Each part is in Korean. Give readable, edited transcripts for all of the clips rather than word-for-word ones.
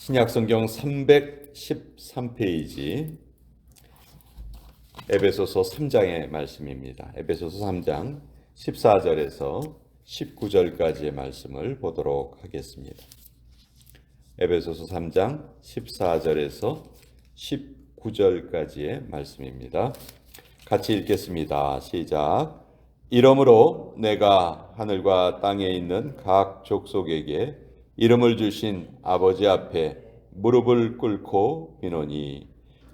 신약성경 313페이지 에베소서 3장의 말씀입니다. 에베소서 3장 14절에서 19절까지의 말씀을 보도록 하겠습니다. 에베소서 3장 14절에서 19절까지의 말씀입니다. 같이 읽겠습니다. 시작. 이러므로 내가 하늘과 땅에 있는 각 족속에게 이름을 주신 아버지 앞에 무릎을 꿇고 비노니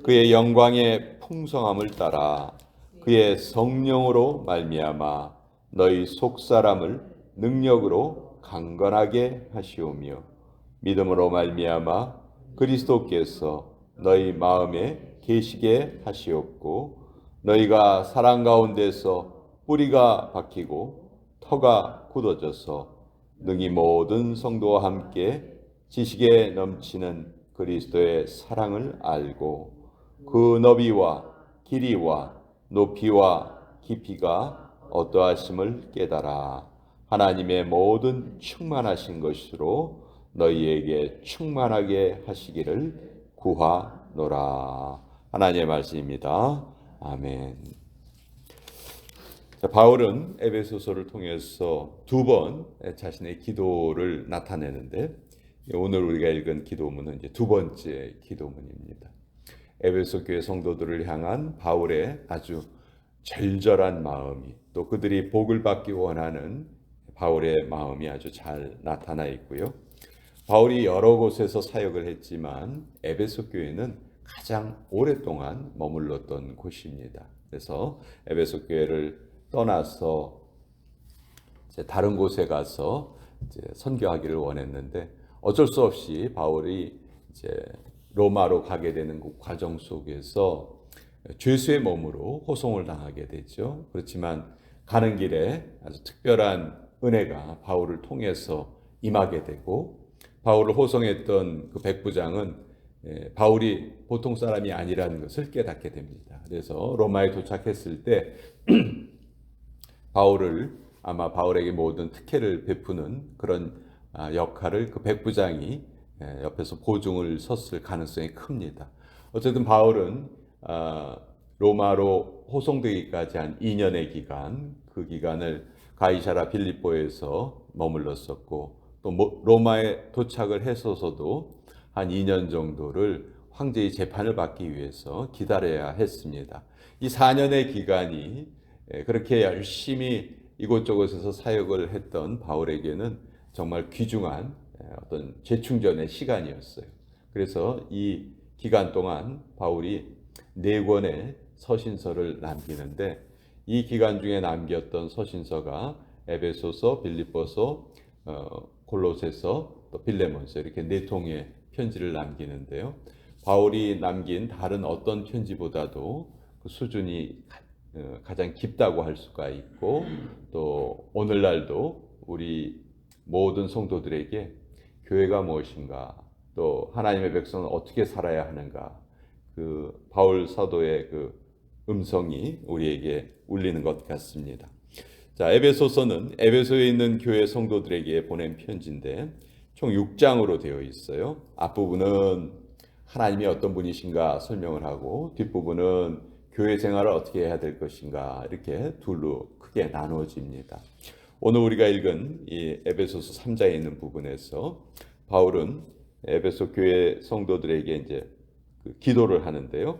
그의 영광의 풍성함을 따라 그의 성령으로 말미암아 너희 속사람을 능력으로 강건하게 하시오며 믿음으로 말미암아 그리스도께서 너희 마음에 계시게 하시옵고 너희가 사랑 가운데서 뿌리가 박히고 터가 굳어져서 능히 모든 성도와 함께 지식에 넘치는 그리스도의 사랑을 알고 그 너비와 길이와 높이와 깊이가 어떠하심을 깨달아 하나님의 모든 충만하신 것으로 너희에게 충만하게 하시기를 구하노라. 하나님의 말씀입니다. 아멘. 바울은 에베소서를 통해서 두 번 자신의 기도를 나타내는데 오늘 우리가 읽은 기도문은 이제 두 번째 기도문입니다. 에베소 교회 성도들을 향한 바울의 아주 절절한 마음이 또 그들이 복을 받기 원하는 바울의 마음이 아주 잘 나타나 있고요. 바울이 여러 곳에서 사역을 했지만 에베소 교회는 가장 오랫동안 머물렀던 곳입니다. 그래서 에베소 교회를 떠나서 이제 다른 곳에 가서 이제 선교하기를 원했는데 어쩔 수 없이 바울이 이제 로마로 가게 되는 그 과정 속에서 죄수의 몸으로 호송을 당하게 되죠. 그렇지만 가는 길에 아주 특별한 은혜가 바울을 통해서 임하게 되고 바울을 호송했던 그 백부장은 바울이 보통 사람이 아니라는 것을 깨닫게 됩니다. 그래서 로마에 도착했을 때 바울에게 모든 특혜를 베푸는 그런 역할을 그 백부장이 옆에서 보증을 섰을 가능성이 큽니다. 어쨌든 바울은 로마로 호송되기까지 한 2년의 기간, 그 기간을 가이사라 빌립보에서 머물렀었고 또 로마에 도착을 했어서도 한 2년 정도를 황제의 재판을 받기 위해서 기다려야 했습니다. 이 4년의 기간이 그렇게 열심히 이곳저곳에서 사역을 했던 바울에게는 정말 귀중한 어떤 재충전의 시간이었어요. 그래서 이 기간 동안 바울이 4권의 서신서를 남기는데 이 기간 중에 남겼던 서신서가 에베소서, 빌립보서, 골로새서, 또 빌레몬서 이렇게 4통의 편지를 남기는데요. 바울이 남긴 다른 어떤 편지보다도 그 수준이 가장 깊다고 할 수가 있고 또 오늘날도 우리 모든 성도들에게 교회가 무엇인가 또 하나님의 백성은 어떻게 살아야 하는가 그 바울 사도의 그 음성이 우리에게 울리는 것 같습니다. 자, 에베소서는 에베소에 있는 교회 성도들에게 보낸 편지인데 총 6장으로 되어 있어요. 앞부분은 하나님이 어떤 분이신가 설명을 하고 뒷부분은 교회 생활을 어떻게 해야 될 것인가 이렇게 둘로 크게 나누어집니다. 오늘 우리가 읽은 이 에베소서 3장에 있는 부분에서 바울은 에베소 교회 성도들에게 이제 기도를 하는데요.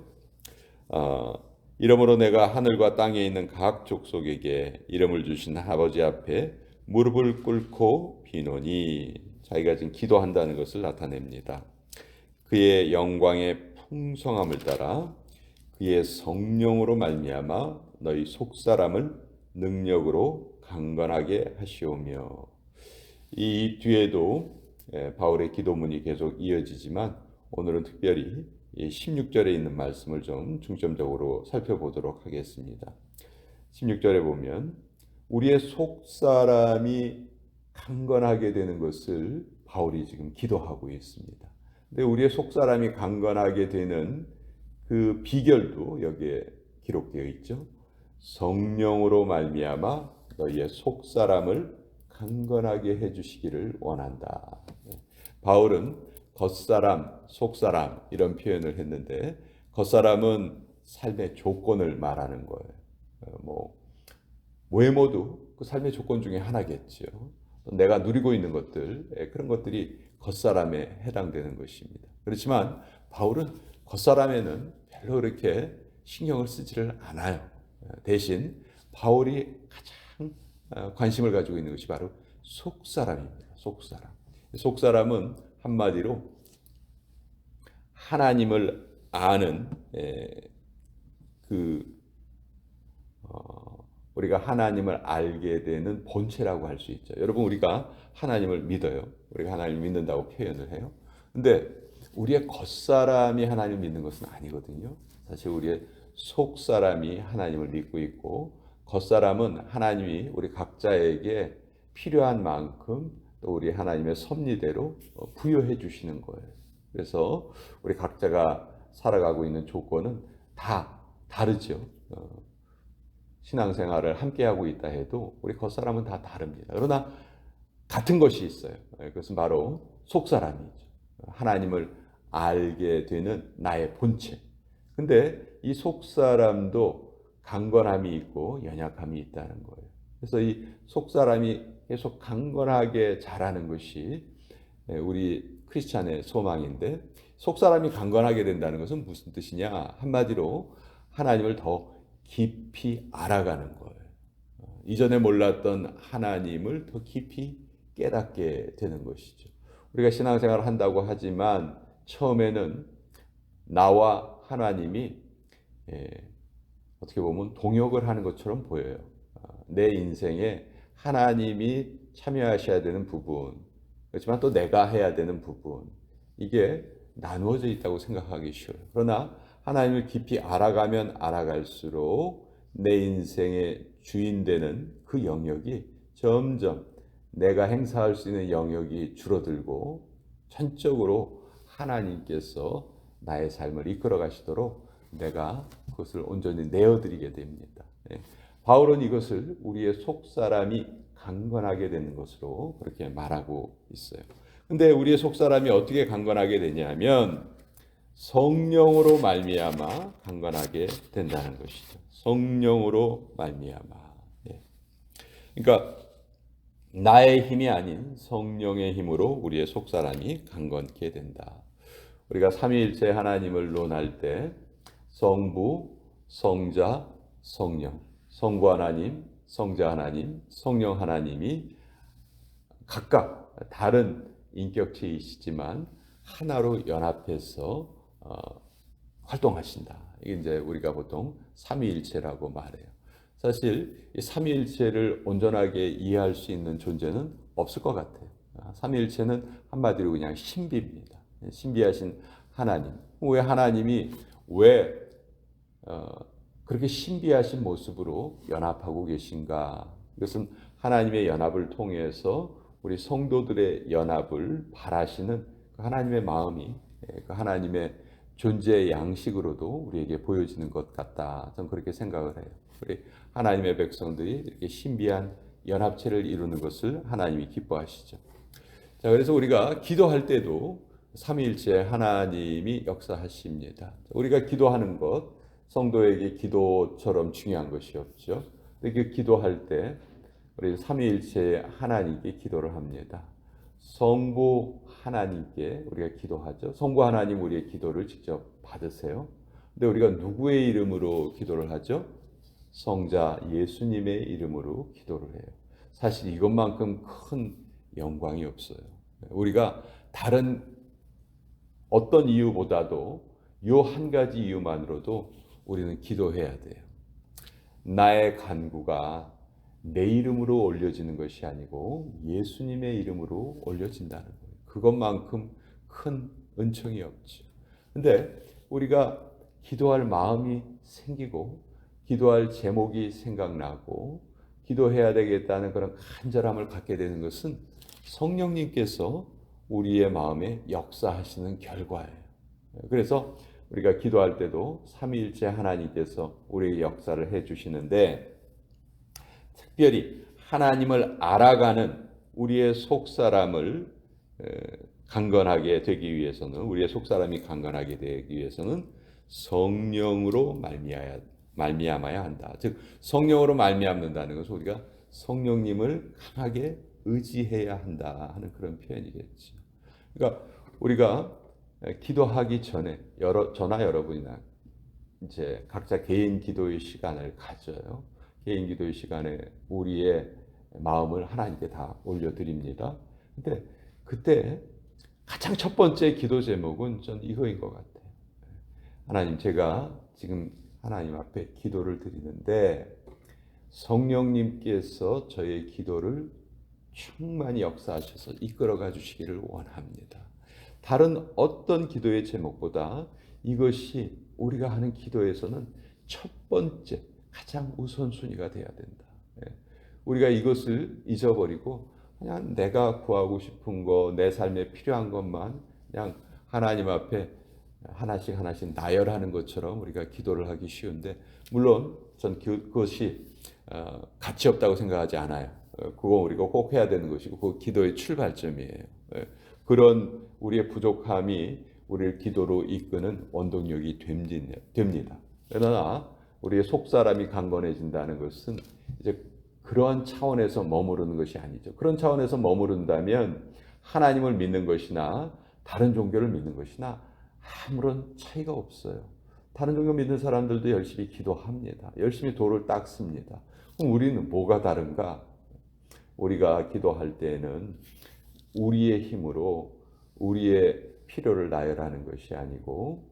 이러므로 내가 하늘과 땅에 있는 각 족속에게 이름을 주신 아버지 앞에 무릎을 꿇고 비노니 자기가 지금 기도한다는 것을 나타냅니다. 그의 영광의 풍성함을 따라 그의 성령으로 말미암아 너희 속사람을 능력으로 강건하게 하시오며 이 뒤에도 바울의 기도문이 계속 이어지지만 오늘은 특별히 16절에 있는 말씀을 좀 중점적으로 살펴보도록 하겠습니다. 16절에 보면 우리의 속사람이 강건하게 되는 것을 바울이 지금 기도하고 있습니다. 근데 우리의 속사람이 강건하게 되는 그 비결도 여기에 기록되어 있죠. 성령으로 말미암아 너희의 속사람을 강건하게 해주시기를 원한다. 바울은 겉사람, 속사람 이런 표현을 했는데 겉사람은 삶의 조건을 말하는 거예요. 뭐 외모도 그 삶의 조건 중에 하나겠죠. 내가 누리고 있는 것들, 그런 것들이 겉사람에 해당되는 것입니다. 그렇지만 바울은 겉사람에는 별로 그렇게 신경을 쓰지를 않아요. 대신 바울이 가장 관심을 가지고 있는 것이 바로 속사람입니다. 속사람. 속사람은 한마디로 하나님을 아는 우리가 하나님을 알게 되는 본체라고 할 수 있죠. 여러분 우리가 하나님을 믿어요. 우리가 하나님을 믿는다고 표현을 해요. 근데 우리의 겉사람이 하나님을 믿는 것은 아니거든요. 사실 우리의 속사람이 하나님을 믿고 있고 겉사람은 하나님이 우리 각자에게 필요한 만큼 또 우리 하나님의 섭리대로 부여해 주시는 거예요. 그래서 우리 각자가 살아가고 있는 조건은 다 다르죠. 신앙생활을 함께하고 있다 해도 우리 겉사람은 다 다릅니다. 그러나 같은 것이 있어요. 그것은 바로 속사람이죠. 하나님을 알게 되는 나의 본체. 근데 이 속사람도 강건함이 있고 연약함이 있다는 거예요. 그래서 이 속사람이 계속 강건하게 자라는 것이 우리 크리스찬의 소망인데 속사람이 강건하게 된다는 것은 무슨 뜻이냐? 한마디로 하나님을 더 깊이 알아가는 거예요. 이전에 몰랐던 하나님을 더 깊이 깨닫게 되는 것이죠. 우리가 신앙생활을 한다고 하지만 처음에는 나와 하나님이 어떻게 보면 동역을 하는 것처럼 보여요. 내 인생에 하나님이 참여하셔야 되는 부분, 그렇지만 또 내가 해야 되는 부분, 이게 나누어져 있다고 생각하기 쉬워요. 그러나 하나님을 깊이 알아가면 알아갈수록 내 인생의 주인 되는 그 영역이 점점 내가 행사할 수 있는 영역이 줄어들고 전적으로 하나님께서 나의 삶을 이끌어 가시도록 내가 그것을 온전히 내어드리게 됩니다. 바울은 이것을 우리의 속사람이 강건하게 되는 것으로 그렇게 말하고 있어요. 근데 우리의 속사람이 어떻게 강건하게 되냐면 성령으로 말미암아 강건하게 된다는 것이죠. 성령으로 말미암아. 그러니까 나의 힘이 아닌 성령의 힘으로 우리의 속사람이 강건케 된다. 우리가 삼위일체 하나님을 논할 때 성부, 성자, 성령, 성부 하나님, 성자 하나님, 성령 하나님이 각각 다른 인격체이시지만 하나로 연합해서 활동하신다. 이게 이제 우리가 보통 삼위일체라고 말해요. 사실 이 삼위일체를 온전하게 이해할 수 있는 존재는 없을 것 같아요. 삼위일체는 한마디로 그냥 신비입니다. 신비하신 하나님. 왜 하나님이 그렇게 신비하신 모습으로 연합하고 계신가? 이것은 하나님의 연합을 통해서 우리 성도들의 연합을 바라시는 하나님의 마음이 그 하나님의 존재의 양식으로도 우리에게 보여지는 것 같다. 저는 그렇게 생각을 해요. 우리 하나님의 백성들이 이렇게 신비한 연합체를 이루는 것을 하나님이 기뻐하시죠. 자, 그래서 우리가 기도할 때도 삼위일체 하나님이 역사하십니다. 우리가 기도하는 것, 성도에게 기도처럼 중요한 것이 없죠. 그 기도할 때 우리 삼위일체 하나님께 기도를 합니다. 성부 하나님께 우리가 기도하죠. 성부 하나님 우리의 기도를 직접 받으세요. 근데 우리가 누구의 이름으로 기도를 하죠? 성자 예수님의 이름으로 기도를 해요. 사실 이것만큼 큰 영광이 없어요. 우리가 다른 어떤 이유보다도 이 한 가지 이유만으로도 우리는 기도해야 돼요. 나의 간구가 내 이름으로 올려지는 것이 아니고 예수님의 이름으로 올려진다는 거예요. 그것만큼 큰 은총이 없죠. 근데 우리가 기도할 마음이 생기고 기도할 제목이 생각나고 기도해야 되겠다는 그런 간절함을 갖게 되는 것은 성령님께서 우리의 마음에 역사하시는 결과예요. 그래서 우리가 기도할 때도 삼위일체 하나님께서 우리의 역사를 해주시는데 특별히 하나님을 알아가는 우리의 속사람을 강건하게 되기 위해서는, 우리의 속사람이 강건하게 되기 위해서는 성령으로 말미암아야 한다. 즉 성령으로 말미암는다는 것은 우리가 성령님을 강하게 의지해야 한다 하는 그런 표현이겠죠. 그러니까 우리가 기도하기 전에 저나 여러분이나 이제 각자 개인 기도의 시간을 가져요. 개인 기도의 시간에 우리의 마음을 하나님께 다 올려드립니다. 근데 그때 가장 첫 번째 기도 제목은 전 이거인 것 같아요. 하나님, 제가 지금 하나님 앞에 기도를 드리는데 성령님께서 저의 기도를 충만히 역사하셔서 이끌어가 주시기를 원합니다. 다른 어떤 기도의 제목보다 이것이 우리가 하는 기도에서는 첫 번째 가장 우선순위가 돼야 된다. 우리가 이것을 잊어버리고 그냥 내가 구하고 싶은 거, 내 삶에 필요한 것만 그냥 하나님 앞에 하나씩 나열하는 것처럼 우리가 기도를 하기 쉬운데, 물론 전 그것이 가치 없다고 생각하지 않아요. 그거 우리가 꼭 해야 되는 것이고 그 기도의 출발점이에요. 그런 우리의 부족함이 우리를 기도로 이끄는 원동력이 됩니다. 그러나 우리의 속사람이 강건해진다는 것은 이제 그러한 차원에서 머무르는 것이 아니죠. 그런 차원에서 머무른다면 하나님을 믿는 것이나 다른 종교를 믿는 것이나 아무런 차이가 없어요. 다른 종교 믿는 사람들도 열심히 기도합니다. 열심히 도를 닦습니다. 그럼 우리는 뭐가 다른가? 우리가 기도할 때에는 우리의 힘으로 우리의 필요를 나열하는 것이 아니고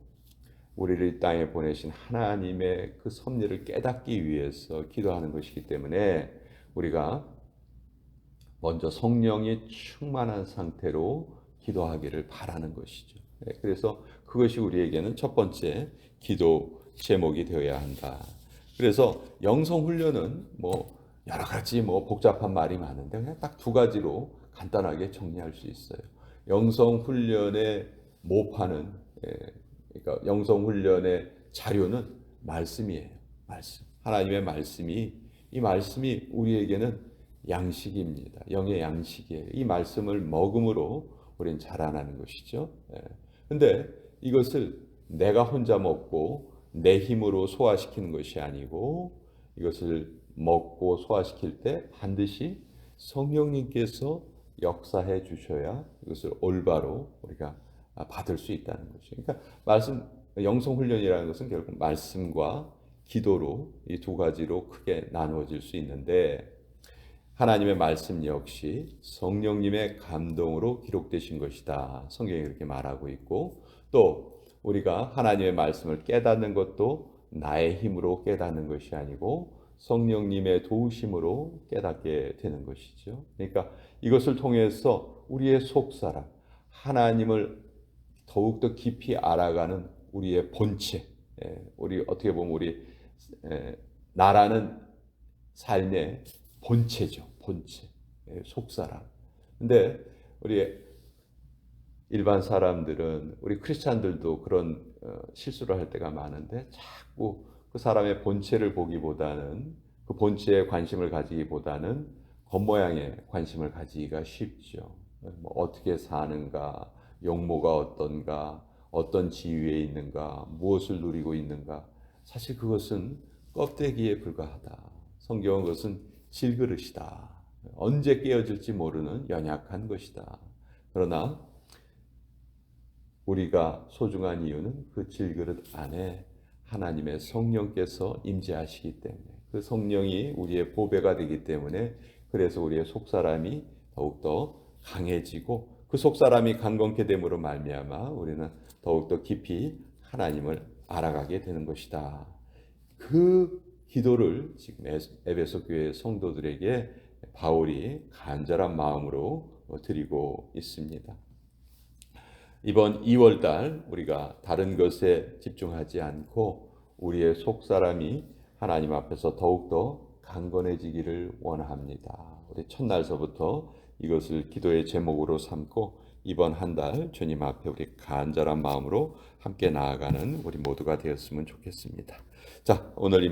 우리를 이 땅에 보내신 하나님의 그 섭리를 깨닫기 위해서 기도하는 것이기 때문에 우리가 먼저 성령이 충만한 상태로 기도하기를 바라는 것이죠. 그래서 그것이 우리에게는 첫 번째 기도 제목이 되어야 한다. 그래서 영성 훈련은 여러 가지 복잡한 말이 많은데 그냥 딱 두 가지로 간단하게 정리할 수 있어요. 영성 훈련의 모파는, 그러니까 영성 훈련의 자료는 말씀이에요. 말씀. 하나님의 말씀이, 이 말씀이 우리에게는 양식입니다. 영의 양식이에요. 이 말씀을 먹음으로 우리는 자라나는 것이죠. 근데 이것을 내가 혼자 먹고 내 힘으로 소화시키는 것이 아니고 이것을 먹고 소화시킬 때 반드시 성령님께서 역사해 주셔야 이것을 올바로 우리가 받을 수 있다는 것이죠. 그러니까 영성 훈련이라는 것은 결국 말씀과 기도로 이 두 가지로 크게 나누어질 수 있는데, 하나님의 말씀 역시 성령님의 감동으로 기록되신 것이다. 성경이 그렇게 말하고 있고, 또 우리가 하나님의 말씀을 깨닫는 것도 나의 힘으로 깨닫는 것이 아니고 성령님의 도우심으로 깨닫게 되는 것이죠. 그러니까 이것을 통해서 우리의 속사람, 하나님을 더욱더 깊이 알아가는 우리의 본체, 우리 어떻게 보면 우리 나라는 삶의 본체죠. 본체, 속사람. 근데 우리 일반 사람들은, 우리 크리스찬들도 그런 실수를 할 때가 많은데 자꾸 그 사람의 본체를 보기보다는, 그 본체에 관심을 가지기보다는 겉모양에 관심을 가지기가 쉽죠. 어떻게 사는가, 용모가 어떤가, 어떤 지위에 있는가, 무엇을 누리고 있는가. 사실 그것은 껍데기에 불과하다. 성경은 그것은 질그릇이다. 언제 깨어질지 모르는 연약한 것이다. 그러나 우리가 소중한 이유는 그 질그릇 안에 하나님의 성령께서 임재하시기 때문에, 그 성령이 우리의 보배가 되기 때문에, 그래서 우리의 속사람이 더욱더 강해지고 그 속사람이 강건케 됨으로 말미암아 우리는 더욱더 깊이 하나님을 알아가게 되는 것이다. 그 기도를 지금 에베소 교회 성도들에게 바울이 간절한 마음으로 드리고 있습니다. 이번 2월달 우리가 다른 것에 집중하지 않고 우리의 속사람이 하나님 앞에서 더욱더 강건해지기를 원합니다. 우리 첫날서부터 이것을 기도의 제목으로 삼고 이번 한 달 주님 앞에 우리 간절한 마음으로 함께 나아가는 우리 모두가 되었으면 좋겠습니다. 자, 오늘 이